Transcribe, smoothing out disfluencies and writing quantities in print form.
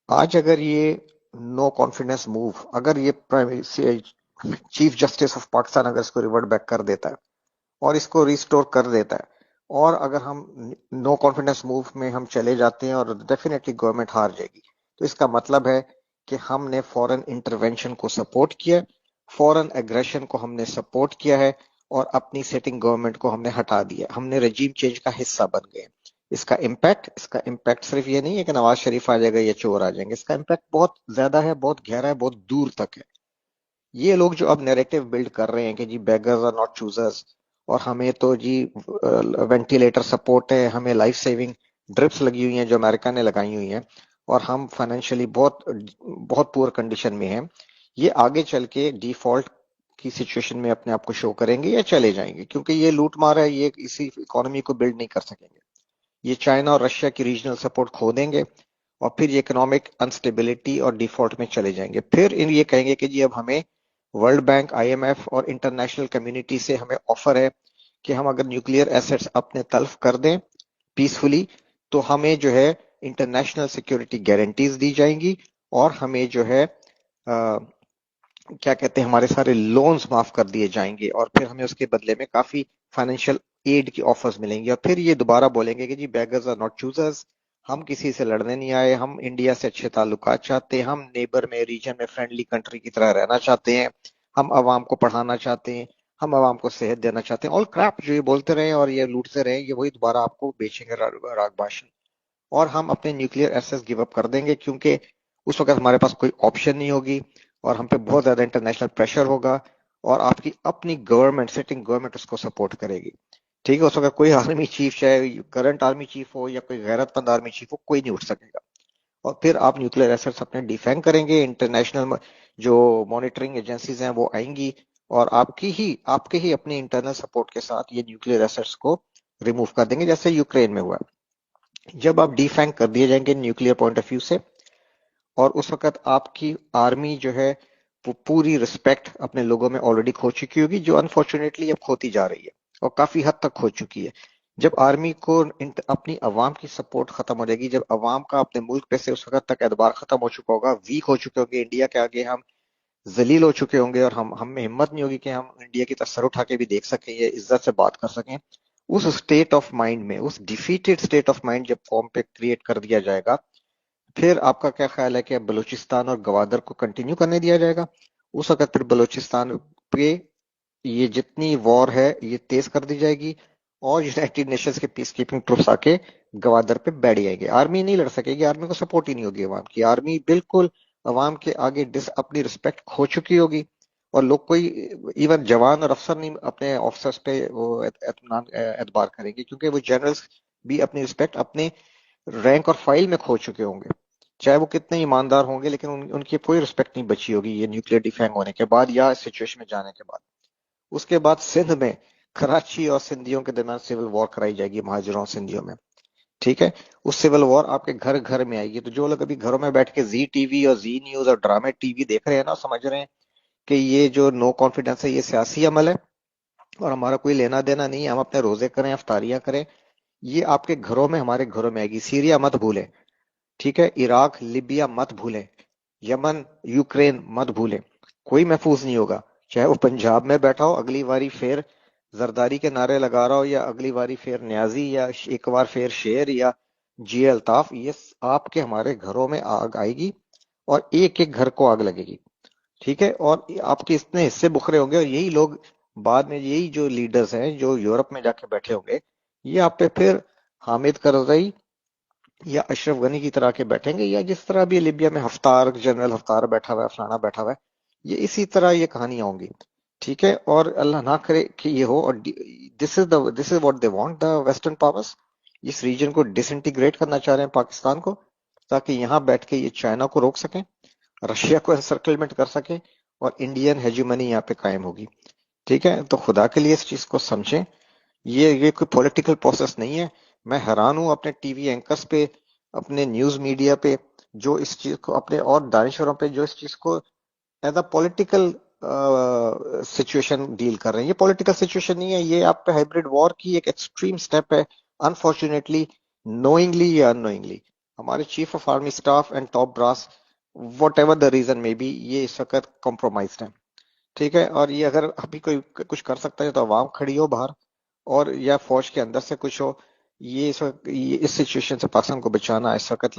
آج اگر یہ نو کانفیڈنس موو، اگر یہ چیف جسٹس آف پاکستان اگر اس کو ریورٹ بیک کر دیتا ہے اور اس کو ریسٹور کر دیتا ہے، اور اگر ہم نو کانفیڈنس موو میں ہم چلے جاتے ہیں اور ڈیفینیٹلی گورنمنٹ ہار جائے گی، تو اس کا مطلب ہے کہ ہم نے فورن انٹرونشن کو سپورٹ کیا، فورن ایگریشن کو ہم نے سپورٹ کیا ہے، اور اپنی سیٹنگ گورنمنٹ کو ہم نے ہٹا دیا، ہم نے رجیم چینج کا حصہ بن گئے۔ اس کا امپیکٹ صرف یہ نہیں ہے کہ نواز شریف آ جائے گا یا چور آ جائیں گے، اس کا امپیکٹ بہت زیادہ ہے، بہت گہرا ہے، بہت دور تک ہے۔ یہ لوگ جو اب نیریٹو بلڈ کر رہے ہیں کہ جی بیگرز آر ناٹ چوزرز، اور ہمیں تو جی وینٹیلیٹر سپورٹ ہے، ہمیں لائف سیونگ ڈرپس لگی ہوئی ہیں جو امریکہ نے لگائی ہوئی ہیں، اور ہم فائنینشلی بہت بہت پور کنڈیشن میں ہیں، یہ آگے چل کے ڈیفالٹ کی سچویشن میں اپنے آپ کو شو کریں گے یا چلے جائیں گے، کیونکہ یہ لوٹ مار ہے، یہ اسی اکانومی کو بلڈ نہیں کر سکیں گے۔ یہ چائنا اور رشیا کی ریجنل سپورٹ کھو دیں گے، اور پھر یہ اکنامک انسٹیبلٹی اور ڈیفالٹ میں چلے جائیں گے۔ پھر یہ کہیں گے کہ جی اب ہمیں world bank, I M F اور انٹرنیشنل کمیونٹی سے ہمیں آفر ہے کہ ہم اگر نیوکلیئر ایسٹس اپنے تلف کر دیں پیسفلی، تو ہمیں جو ہے انٹرنیشنل سیکیورٹی گارنٹیز دی جائیں گی، اور ہمیں جو ہے کیا کہتے ہیں ہمارے سارے لونز معاف کر دیے جائیں گے، اور پھر ہمیں اس کے بدلے میں کافی فائنینشیل ایڈ کی آفرز ملیں گی، اور پھر یہ دوبارہ بولیں گے کہ جی بیگرز آر ناٹ چوزرز، ہم کسی سے لڑنے نہیں آئے، ہم انڈیا سے اچھے تعلقات چاہتے ہیں، ہم نیبر میں ریجن میں فرینڈلی کنٹری کی طرح رہنا چاہتے ہیں، ہم عوام کو پڑھانا چاہتے ہیں، ہم عوام کو صحت دینا چاہتے ہیں، آل کریپ جو یہ بولتے رہے اور یہ لوٹتے رہے، یہ وہی دوبارہ آپ کو بیچیں گے راگ باشن۔ اور ہم اپنے نیوکلیئر ایسس گیو اپ کر دیں گے، کیونکہ اس وقت ہمارے پاس کوئی آپشن نہیں ہوگی، اور ہم پہ بہت زیادہ انٹرنیشنل پریشر ہوگا، اور آپ کی اپنی گورنمنٹ، سٹنگ گورنمنٹ اس کو سپورٹ کرے گی۔ ٹھیک ہے، اس وقت کوئی آرمی چیف، چاہے کرنٹ آرمی چیف ہو یا کوئی غیرت مند آرمی چیف ہو، کوئی نہیں اٹھ سکے گا۔ اور پھر آپ نیوکلیئر ایسٹس اپنے ڈیفینگ کریں گے، انٹرنیشنل جو مانیٹرنگ ایجنسیز ہیں وہ آئیں گی، اور آپ کے ہی اپنے انٹرنل سپورٹ کے ساتھ یہ نیوکلیئر ایسٹس کو ریموو کر دیں گے، جیسے یوکرین میں ہوا۔ جب آپ ڈیفینگ کر دیے جائیں گے نیوکلیئر پوائنٹ آف ویو سے، اور اس وقت آپ کی آرمی جو ہے وہ پوری رسپیکٹ اپنے لوگوں میں آلریڈی کھو چکی ہوگی، جو انفارچونیٹلی اب کھوتی جا رہی ہے اور کافی حد تک کھو چکی ہے۔ جب آرمی کو اپنی عوام کی سپورٹ ختم ہو جائے گی، جب عوام کا اپنے ملک پہ سے اس وقت تک اعتبار ختم ہو چکا ہوگا، ویک ہو چکے ہوگے، انڈیا کے آگے ہم ذلیل ہو چکے ہوں گے، اور ہم میں ہمت نہیں ہوگی کہ ہم انڈیا کی طرف سر اٹھا کے بھی دیکھ سکیں یا عزت سے بات کر سکیں، اس اسٹیٹ آف مائنڈ میں، اس ڈیفیٹڈ اسٹیٹ آف مائنڈ جب قوم پہ کریٹ کر دیا جائے گا، پھر آپ کا کیا خیال ہے کہ بلوچستان اور گوادر کو کنٹینیو کرنے دیا جائے گا؟ اس وقت پھر بلوچستان پہ یہ جتنی وار ہے یہ تیز کر دی جائے گی، اور یونائٹڈ نیشنز کے پیس کیپنگ ٹروپس آ کے گوادر پہ بیٹھ جائے گی۔ آرمی نہیں لڑ سکے گی، آرمی کو سپورٹ ہی نہیں ہوگی عوام کی، آرمی بالکل عوام کے آگے اپنی رسپیکٹ کھو چکی ہوگی، اور لوگ کوئی ایون جوان اور افسر نہیں اپنے آفیسرز پہ وہ اعتبار کریں گے، کیونکہ وہ جنرلز بھی اپنی رسپیکٹ اپنے رینک اور فائل میں کھو چکے ہوں گے، چاہے وہ کتنے ایماندار ہوں گے، لیکن ان کی کوئی رسپیکٹ نہیں بچی ہوگی یہ نیوکلیئر ڈیفینگ ہونے کے بعد یا اس سچویشن میں جانے کے بعد۔ اس کے بعد سندھ میں کراچی اور سندھیوں کے درمیان سول وار کرائی جائے گی، مہاجروں اور سندھیوں میں۔ ٹھیک ہے، اس سول وار آپ کے گھر گھر میں آئے گی، تو جو لوگ ابھی گھروں میں بیٹھ کے زی ٹی وی اور زی نیوز اور ڈرامے ٹی وی دیکھ رہے ہیں نا، سمجھ رہے ہیں کہ یہ جو نو کانفیڈنس ہے یہ سیاسی عمل ہے اور ہمارا کوئی لینا دینا نہیں ہے، ہم اپنے روزے کریں، افطاریاں کریں، یہ آپ کے گھروں میں، ہمارے گھروں میں آئے گی۔ سیریا مت بھولیں، ٹھیک ہے، عراق لیبیا مت بھولیں، یمن یوکرین مت بھولیں، کوئی محفوظ نہیں ہوگا، چاہے وہ پنجاب میں بیٹھا ہو اگلی باری پھر زرداری کے نعرے لگا رہا ہو، یا اگلی باری پھر نیازی، یا ایک بار پھر شیر، یا جی الطاف، یہ آپ کے ہمارے گھروں میں آگ آئے گی، اور ایک ایک گھر کو آگ لگے گی۔ ٹھیک ہے، اور آپ کے اتنے حصے بکھرے ہوں گے، اور یہی لوگ بعد میں، یہی جو لیڈرز ہیں جو یورپ میں جا کے بیٹھے ہوں گے، یہ آپ پہ پھر حامد کرزئی یا اشرف غنی کی طرح کے بیٹھیں گے، یا جس طرح بھی لیبیا میں ہفتار، جنرل ہفتار بیٹھا ہوا ہے، فلانا بیٹھا ہوا ہے، یہ اسی طرح یہ کہانیاں ہوں گی۔ ٹھیک ہے، اور اللہ نہ کرے کہ یہ ہو، اور this is what they want the western powers, اس ریجن کو ڈس انٹیگریٹ کرنا چاہ رہے ہیں پاکستان کو، تاکہ یہاں بیٹھ کے یہ چائنا کو روک سکیں، رشیا کو انسرکلمنٹ کر سکیں، اور انڈین ہیجیمنی یہاں پہ قائم ہوگی۔ ٹھیک ہے، تو خدا کے لیے اس چیز کو سمجھیں، یہ کوئی پولیٹیکل پروسیس نہیں ہے۔ میں حیران ہوں اپنے ٹی وی اینکرز پہ، اپنے نیوز میڈیا پہ، جو اس چیز کو اپنے، اور دانشوروں پہ جو اس چیز کو as a political situation deal کر رہے ہیں۔ یہ پولیٹیکل سچویشن نہیں ہے، یہ آپ پہ ہائبرڈ وار کی ایک ایکسٹریم سٹیپ ہے، انفارچونیٹلی، نوئنگلی یا ان نوئنگلی۔ ہمارے chief of army staff and top brass what ever the reason میں بی یہ اس وقت کمپرومائزڈ ہے. ٹھیک ہے، اور یہ اگر ابھی کوئی کچھ کر سکتا ہے تو عوام کھڑی ہو باہر، اور یا فوج کے اندر سے کچھ ہو. یہ اس وقت اس سچویشن سے پاکستان کو بچانا اس وقت